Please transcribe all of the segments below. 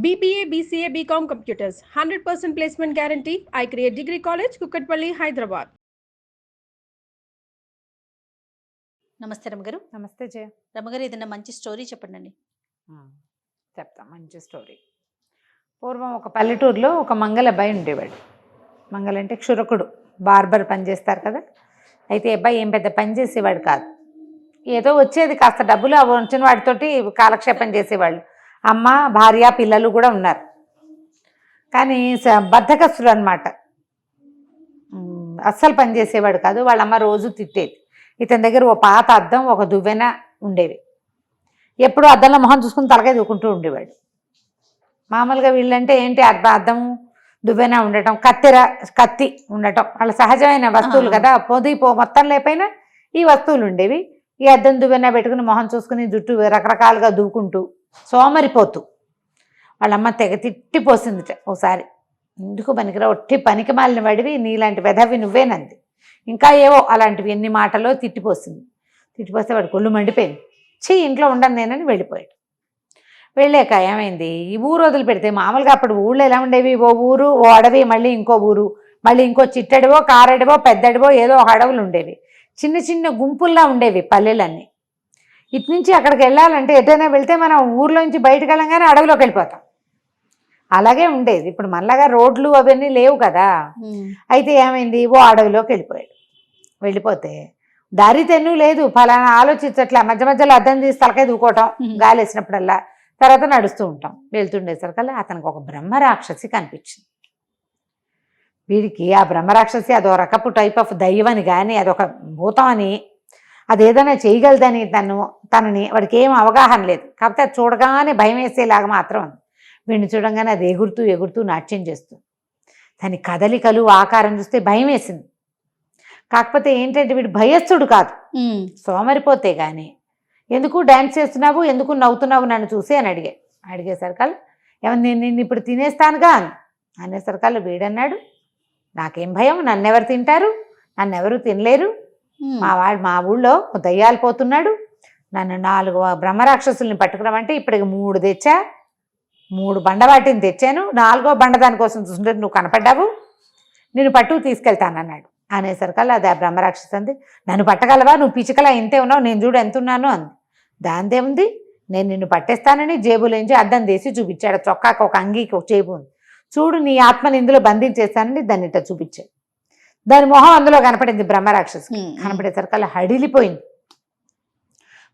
BBA, BCA, BCom Computers, 100% placement guarantee. I create Degree College, Kukatpalli, Hyderabad. నమస్తే రమగారు. నమస్తే జయ. రమగారు, ఏదైనా మంచి స్టోరీ చెప్పండి. చెప్తా మంచి స్టోరీ. పూర్వం ఒక పల్లెటూరులో ఒక మంగళ అబ్బాయి ఉండేవాడు. మంగళ అంటే క్షురకుడు, బార్బర్ పని చేస్తారు కదా. అయితే అబ్బాయి ఏం పెద్ద పని చేసేవాడు కాదు. ఏదో వచ్చేది కాస్త డబ్బులు, అవి వచ్చిన వాటితోటి కాలక్షేపం చేసేవాళ్ళు. అమ్మ, భార్య, పిల్లలు కూడా ఉన్నారు. కానీ బద్ధకస్తుడు అనమాట. అస్సలు పని చేసేవాడు కాదు. వాళ్ళమ్మ రోజు తిట్టేది. ఇతని దగ్గర ఓ పాత అద్దం, ఒక దువ్వెన ఉండేవి. ఎప్పుడు అద్దంలో మొహం చూసుకుని తలకాయ దూకుంటూ ఉండేవాడు. మామూలుగా వీళ్ళంటే ఏంటి, అద్దం, దువ్వెన ఉండటం, కత్తి ఉండటం వాళ్ళ సహజమైన వస్తువులు కదా. మొత్తం లేకపోయినా ఈ వస్తువులు ఉండేవి. ఈ అద్దం దువ్వెన పెట్టుకుని మొహం చూసుకుని జుట్టు రకరకాలుగా దూకుంటూ సోమరిపోతూ వాళ్ళమ్మ తెగ తిట్టిపోసింది. ఒకసారి, ఎందుకు పనికిరా, ఒట్టి పనికి మాలిన వాడివి, నీలాంటి వెధవి నువ్వేనంది. ఇంకా ఏవో అలాంటివి ఎన్ని మాటలో తిట్టిపోసింది. తిట్టిపోస్తే వాడు కొళ్ళు మండిపోయింది. ఇంట్లో ఉండను నేనని వెళ్ళిపోయాడు. వెళ్ళాక ఏమైంది, ఈ ఊరు వదిలిపెడితే మామూలుగా అప్పుడు ఊళ్ళో ఎలా ఉండేవి, ఓ ఊరు, ఓ అడవి, మళ్ళీ ఇంకో ఊరు, మళ్ళీ ఇంకో చిట్టడివో, కారడివో, పెద్దడివో ఏదో ఒక అడవులు ఉండేవి. చిన్న చిన్న గుంపుల్లా ఉండేవి పల్లెలన్నీ. ఇటు నుంచి అక్కడికి వెళ్ళాలంటే ఎటైనా వెళ్తే మనం ఊర్లోంచి బయటకు వెళ్ళంగానే అడవిలోకి వెళ్ళిపోతాం. అలాగే ఉండేది. ఇప్పుడు మనలాగా రోడ్లు అవన్నీ లేవు కదా. అయితే ఏమైంది, ఓ అడవిలోకి వెళ్ళిపోయాడు. వెళ్ళిపోతే దారి తెన్ను లేదు, ఫలానా ఆలోచించట్లే. మధ్య మధ్యలో అద్దం తీసి తలకాయ దూకోవటం, గాలి వేసినప్పుడల్లా. తర్వాత నడుస్తూ ఉంటాం. వెళ్తుండేసరికల్లా అతనికి ఒక బ్రహ్మరాక్షసి కనిపించింది. వీడికి ఆ బ్రహ్మరాక్షసి అదో రకపు టైప్ ఆఫ్ దైవని కానీ, అదొక భూతం అని, అది ఏదైనా చేయగలదని తనని వాడికి ఏం అవగాహన లేదు. కాకపోతే అది చూడగానే భయం వేసేలాగా మాత్రం ఉంది. వీడిని చూడగానే అది ఎగురుతూ ఎగురుతూ నాట్యం చేస్తుంది. దాని కదలికలు, ఆకారం చూస్తే భయం వేసింది. కాకపోతే ఏంటంటే వీడు భయస్థుడు కాదు, సోమరిపోతే కానీ. ఎందుకు డ్యాన్స్ చేస్తున్నావు, ఎందుకు నవ్వుతున్నావు నన్ను చూసి అని అడిగేసరికల్లా ఏమన్నా నేను నిన్ను ఇప్పుడు తినేస్తానుగా అనేసరికల్లా వీడన్నాడు, నాకేం భయం, నన్నెవరు తింటారు, నన్నెవరు తినలేరు. మా ఊళ్ళో దయ్యాలు పోతున్నాడు, నన్ను 4 బ్రహ్మరాక్షసుల్ని పట్టుకున్నామంటే ఇప్పటికి 3 తెచ్చా, 3 బండవాటిని తెచ్చాను, 4వ బండ దానికోసం చూస్తుంటే నువ్వు కనపడ్డావు, నేను పట్టుకు తీసుకెళ్తానన్నాడు. అనేసరికల్లా అది ఆ బ్రహ్మరాక్షసు అంది, నన్ను పట్టగలవా, నువ్వు పిచ్చికలా ఇంతే ఉన్నావు, నేను చూడు ఎంత ఉన్నాను అంది. దాందేముంది, నేను నిన్ను పట్టేస్తానని జేబులోంచి అద్దం తీసి చూపించాడు. చొక్కాకు ఒక అంగీకి ఒక జేబు ఉంది, చూడు నీ ఆత్మని ఇందులో బంధించేస్తానని దాన్ని ఇట్లా చూపించాడు. దాని మొహం అందులో కనపడింది బ్రహ్మరాక్షసు. కనపడేసరికల్లా హడిలిపోయింది.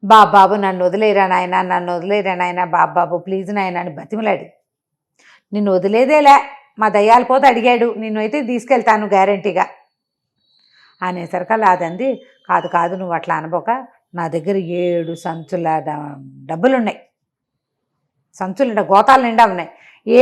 బాబు నన్ను వదిలేరా నాయన, నన్ను వదిలేరా నాయన, బాబు ప్లీజ్ నాయన అని బతిమలాడి, నిన్ను వదిలేదేలే, మా దయ్యాల పోతే అడిగాడు, నిన్ను అయితే తీసుకెళ్తాను గ్యారంటీగా అనేసరికల్లా అదంది, కాదు నువ్వు అట్లా అనబోక, నా దగ్గర 7 సంచుల డబ్బులున్నాయి, సంచుల గోతాలు నిండా ఉన్నాయి,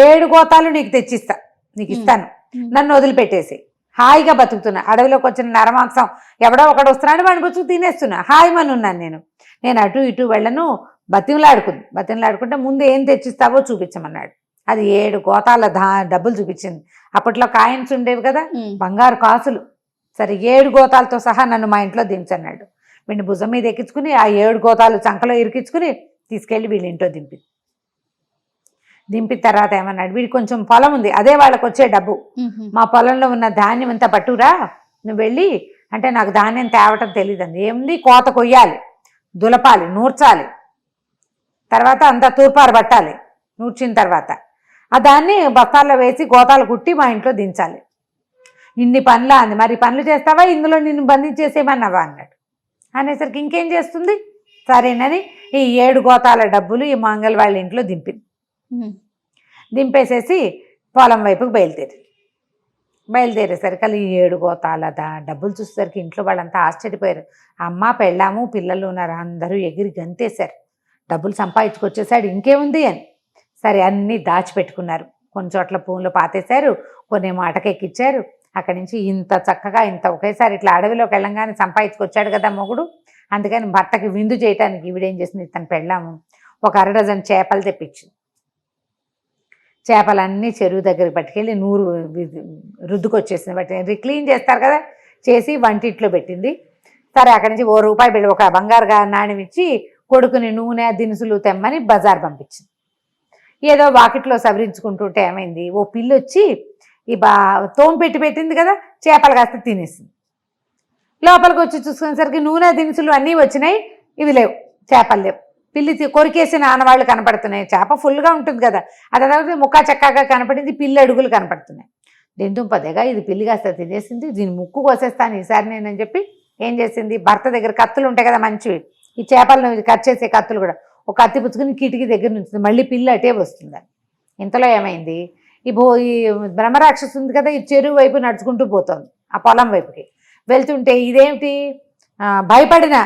7 గోతాలు నీకు ఇస్తాను, నన్ను వదిలిపెట్టేసి హాయిగా బతుకుతున్నా. అడవిలోకి వచ్చిన నరమాంసం ఎవడో ఒకడు వస్తున్నాడు, వాడిని బతుకు తినేస్తున్నా, హాయిమని ఉన్నాను. నేను అటు ఇటు వెళ్ళను, బతిమలాడుకుంటే ముందు ఏం తెచ్చిస్తావో చూపించమన్నాడు. అది 7 గోతాల డబ్బులు చూపించింది. అప్పట్లో కాయిన్స్ ఉండేవి కదా, బంగారు కాసులు. సరే 7 గోతాలతో సహా నన్ను మా ఇంట్లో దించన్నాడు. వీడిని భుజం మీద ఎక్కించుకుని ఆ 7 గోతాలు చంకలో ఇరికించుకుని తీసుకెళ్ళి వీళ్ళ ఇంట్లో దింపిన తర్వాత ఏమన్నాడు, వీడికి కొంచెం పొలం ఉంది, అదే వాళ్ళకి వచ్చే డబ్బు, మా పొలంలో ఉన్న ధాన్యం అంతా పట్టురా, నువ్వు వెళ్ళి అంటే నాకు ధాన్యం తేవటం తెలియదండి. ఏముంది, కోత కొయ్యాలి, దులపాలి, నూర్చాలి, తర్వాత అంతా తూర్పారు పట్టాలి, నూర్చిన తర్వాత ఆ దాన్ని బస్తాల్లో వేసి గోతాలు కుట్టి మా ఇంట్లో దించాలి. ఇన్ని పనులా అంది. మరి పనులు చేస్తావా, ఇందులో నిన్ను బంధించేసేమన్నావా అన్నాడు. అనేసరికి ఇంకేం చేస్తుంది, సరేనని ఈ 7 గోతాల డబ్బులు ఈ మంగళ వాళ్ళ ఇంట్లో దింపేసేసి పొలం వైపుకి బయలుదేరేసరికి ఈ 7 గోతాల డబ్బులు చూసేసరికి ఇంట్లో వాళ్ళంతా ఆశ్చర్యపోయారు. అమ్మ, పెళ్ళాము, పిల్లలు ఉన్నారు, అందరూ ఎగిరి గంతేశారు. డబ్బులు సంపాదించుకొచ్చేసాడు, ఇంకేముంది అని. సరే అన్నీ దాచిపెట్టుకున్నారు. కొన్ని చోట్ల పూలు పాతేశారు, కొన్ని మాటకెక్కిచ్చారు. అక్కడి నుంచి ఇంత చక్కగా ఒకేసారి ఇట్లా అడవిలోకి వెళ్ళంగానే సంపాదించుకొచ్చాడు కదా మొగుడు. అందుకని భర్తకి విందు చేయటానికి ఈవిడేం చేసింది, తను పెళ్ళాము ఒక 1/2 డజన్ చేపలు తెప్పించింది. చేపలన్నీ చెరువు దగ్గరికి పట్టుకెళ్ళి నూరు రుద్దుకొచ్చేసింది. బట్టి క్లీన్ చేస్తారు కదా, చేసి వంటింట్లో పెట్టింది. సరే అక్కడి నుంచి ₹1 ఒక బంగారు నాణ్యం ఇచ్చి కొడుకుని నూనె దినుసులు తెమ్మని బజార్ పంపించింది. ఏదో వాకిట్లో సవరించుకుంటుంటే ఏమైంది, ఓ పిల్లి వచ్చి ఈ తోము పెట్టింది కదా, చేపలు కాస్త తినేసింది. లోపలికి వచ్చి చూసుకునేసరికి నూనె దినుసులు అన్నీ వచ్చినాయి, ఇవి లేవు, చేపలు లేవు. పిల్లి కొరికేసిన ఆనవాళ్ళు కనపడుతున్నాయి. చేప ఫుల్గా ఉంటుంది కదా, అది తర్వాత ముక్కా చక్కగా కనపడింది, పిల్లి అడుగులు కనపడుతున్నాయి. దెందుంపదేగా ఇది పిల్లి కాస్త తినేసింది, దీని ముక్కు కోసేస్తాను ఈసారి నేనని చెప్పి ఏం చేసింది, భర్త దగ్గర కత్తులు ఉంటాయి కదా మంచివి, ఈ చేపలను కట్ చేసే కత్తులు కూడా, ఒక కత్తి పుచ్చుకుని కిటికీ దగ్గర నుంచి మళ్ళీ పిల్లి అటే వస్తుంది. ఇంతలో ఏమైంది, ఈ బ్రహ్మరాక్షసు ఉంది కదా, ఈ చెరువు వైపు నడుచుకుంటూ పోతుంది, ఆ పొలం వైపుకి వెళ్తుంటే ఇదేమిటి, భయపడిన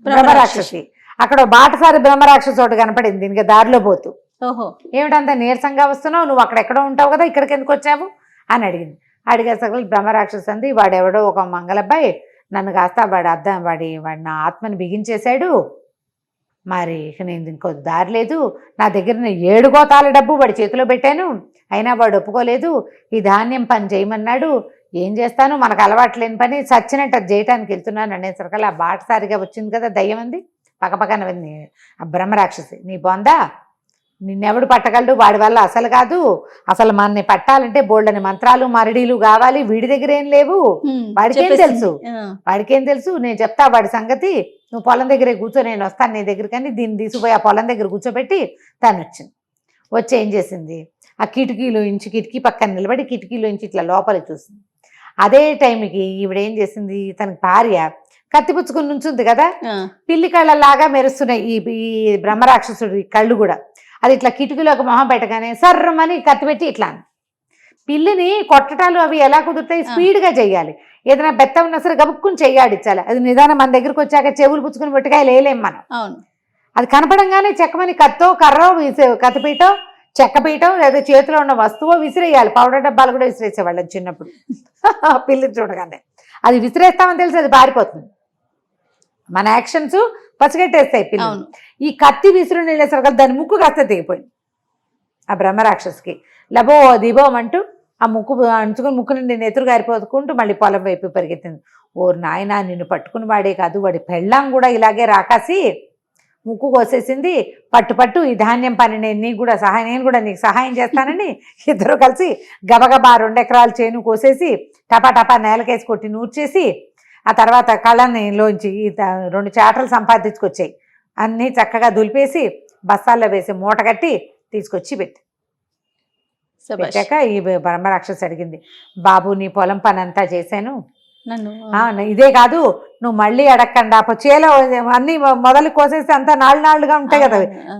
బ్రహ్మరాక్షసి, అక్కడ బాటసారి బ్రహ్మరాక్షసు ఒకటి కనపడింది దీనికి దారిలో పోతూ. ఓహో, ఏమిటంత నీరసంగా వస్తున్నావు, నువ్వు అక్కడెక్కడో ఉంటావు కదా, ఇక్కడికి ఎందుకు వచ్చావు అని అడిగింది. అడిగేసరికి బ్రహ్మరాక్షసు అంది, వాడెవడో ఒక మంగళబ్బాయి నన్ను కాస్త వాడి నా ఆత్మని బిగించేశాడు, మరి ఇక నేను ఇంకో దారి లేదు, నా దగ్గర 7 గోతాల డబ్బు వాడి చేతిలో పెట్టాను, అయినా వాడు ఒప్పుకోలేదు, ఈ ధాన్యం పని చేయమన్నాడు, ఏం చేస్తాను, మనకు అలవాటు లేని పని, చచ్చినట్టు అది చేయటానికి వెళ్తున్నాను అనేసరికల్లా ఆ బాటసారిగా వచ్చింది కదా దయ్యం అంది, పక్కపక్కన ఆ బ్రహ్మరాక్షసి, నీ బొందా, నిన్నెవడు పట్టగలడు, వాడి వల్ల అసలు కాదు, అసలు మనని పట్టాలంటే బోల్డని మంత్రాలు మరడీలు కావాలి, వీడి దగ్గర ఏం లేవు, వాడికేం తెలుసు, నేను చెప్తా వాడి సంగతి, నువ్వు పొలం దగ్గరే కూర్చో, నేను వస్తాను నీ దగ్గరికి అని దీన్ని తీసుకుపోయి ఆ పొలం దగ్గర కూర్చోబెట్టి తను వచ్చింది. వచ్చి ఏం చేసింది, ఆ కిటికీ పక్కన నిలబడి కిటికీలోంచి ఇట్లా లోపలికి చూసింది. అదే టైంకి ఈవిడేం చేసింది, తనకి భార్య కత్తిపుచ్చుకుని నుంచుంది కదా, పిల్లి కళ్ళలాగా మెరుస్తున్నాయి ఈ బ్రహ్మరాక్షసుడి కళ్ళు కూడా, అది ఇట్లా కిటికీలోకి మొహం పెట్టగానే సర్రమని కత్తి పెట్టి ఇట్లా పిల్లిని కొట్టటాలు అవి ఎలా కుదురుతాయి, స్పీడ్గా చెయ్యాలి, ఏదైనా బెత్త ఉన్నా సరే గబుక్కుని చెయ్యాడిచ్చాలి, అది నిదానం మన దగ్గరకు వచ్చాక చెవులు పుచ్చుకుని పొట్టికాయ లేలేం మనం. అది కనపడంగానే చెక్కమని కత్తో కర్రో కత్తిపీటో చెక్కపీటో లేదా చేతిలో ఉన్న వస్తువో విసిరేయాలి. పౌడర్ డబ్బాలు కూడా విసిరేసేవాళ్ళం చిన్నప్పుడు పిల్లిని చూడగానే, అది విసిరేస్తామని తెలిసి అది పారిపోతుంది, మన యాక్షన్స్ పచ్చగట్టేస్తాయి పిల్లలు. ఈ కత్తి విసురుని వెళ్ళేసరికి దాని ముక్కు కాస్త దిగిపోయింది ఆ బ్రహ్మరాక్షసుకి, లబో దిబోమంటూ ఆ ముక్కు అంచుకుని ముక్కు నుండి నెతురు గారిపోతుకుంటూ మళ్ళీ పొలం వైపు పరిగెత్తింది. ఓ నాయన, నిన్ను పట్టుకుని వాడే కాదు, వాడి పెళ్ళాం కూడా ఇలాగే రాకాసి ముక్కు కోసేసింది, పట్టు ఈ ధాన్యం పని నేను కూడా నీకు సహాయం చేస్తానని ఇద్దరు కలిసి గబగబా 2 ఎకరాల చేను కోసేసి టపా నేలకేసి కొట్టి నూర్చేసి, ఆ తర్వాత కళ్ళనిలోంచి 2 చాటలు సంపాదించుకొచ్చాయి, అన్నీ చక్కగా దులిపేసి బస్తాల్లో వేసి మూట కట్టి తీసుకొచ్చి పెట్టాక ఈ బ్రహ్మరాక్షసి అడిగింది, బాబు నీ పొలం పని అంతా చేశాను, ఇదే కాదు నువ్వు మళ్ళీ అడగకుండా చేలో అన్ని మొదలు కోసేసి అంతా నాళ్ళుగా ఉంటాయి కదా,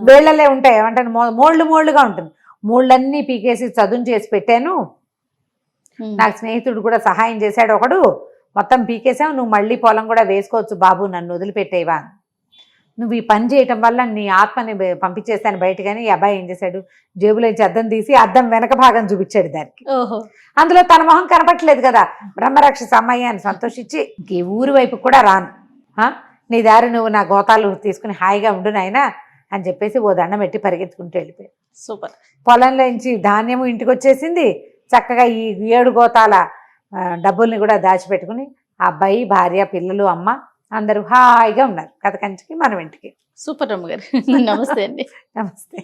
వేళ్లలే ఉంటాయి, అంటే మోళ్ళుగా ఉంటుంది, మోళ్ళన్నీ పీకేసి చదును చేసి పెట్టాను, నాకు స్నేహితుడు కూడా సహాయం చేశాడు ఒకడు, మొత్తం పీకేసావు, నువ్వు మళ్ళీ పొలం కూడా వేసుకోవచ్చు బాబు, నన్ను వదిలిపెట్టేవా, నువ్వు ఈ పని చేయటం వల్ల నీ ఆత్మని పంపించేస్తాను బయటగానే. ఈ అబ్బాయి ఏం చేశాడు, జేబులోంచి అద్దం తీసి అద్దం వెనక భాగం చూపించాడు దానికి, అందులో తన మొహం కనపట్లేదు కదా, బ్రహ్మరాక్షస అమ్మాయి అని సంతోషించి ఈ ఊరి వైపు కూడా రాను, నీ దారి నువ్వు నా గోతాలు తీసుకుని హాయిగా ఉండు నాయనా అని చెప్పేసి ఓ దండం పెట్టి పరిగెత్తుకుంటూ వెళ్ళిపోయాడు. సూపర్. పొలంలోంచి ధాన్యము ఇంటికి వచ్చేసింది, చక్కగా ఈ 7 గోతాల డబ్బుల్ని కూడా దాచిపెట్టుకుని ఆ అబ్బాయి, భార్య, పిల్లలు, అమ్మ అందరూ హాయిగా ఉన్నారు. కథ కంచికి మనం ఇంటికి. సూపర్ రమ్మ గారు, నమస్తే అండి. నమస్తే.